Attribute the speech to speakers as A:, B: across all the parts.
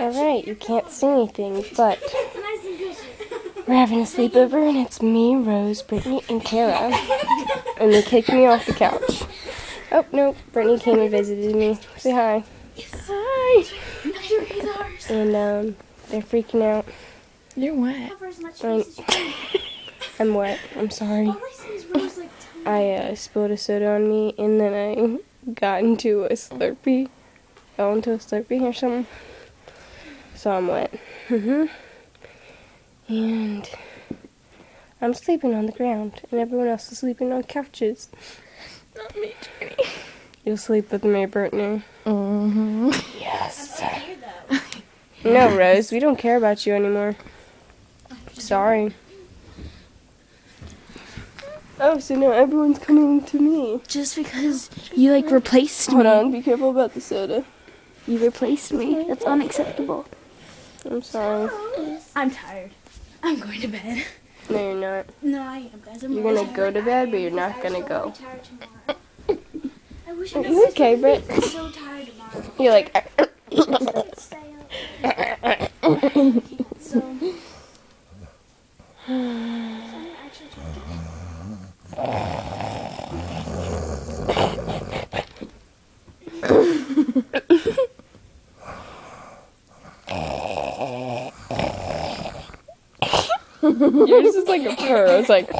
A: Alright, you can't see anything, but we're having a sleepover and it's me, Rose, Brittany, and Kara. And they kicked me off the couch. Oh, no, Brittany came and visited me. Say hi. Hi. And they're freaking out.
B: You're wet.
A: I'm wet. I'm sorry. I spilled a soda on me and then I got into a Slurpee. Fell into a Slurpee or something. So I'm wet. And I'm sleeping on the ground and everyone else is sleeping on couches.
B: Not me, Jenny.
A: You'll sleep with me, Brittany. Yes. No, Rose, we don't care about you anymore. Sorry. Oh, so now everyone's coming to me.
B: Just because you, replaced me.
A: Hold on, be careful about the soda.
B: You replaced me. That's unacceptable.
A: I'm sorry.
B: I'm tired. I'm going to bed.
A: No, you're not.
B: No, I am, guys.
A: You're going to go to bed, but you're not going to go.
B: I wish
A: Are you okay, Britt?
B: I'm so tired tomorrow.
A: You're like... Yours is like a purr. It's like...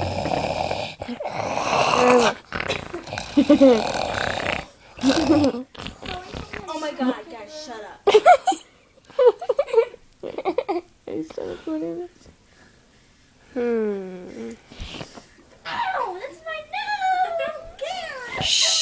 B: Oh my god, guys, shut up.
A: Are you still recording this?
B: Ow, that's my nose!
A: Shh.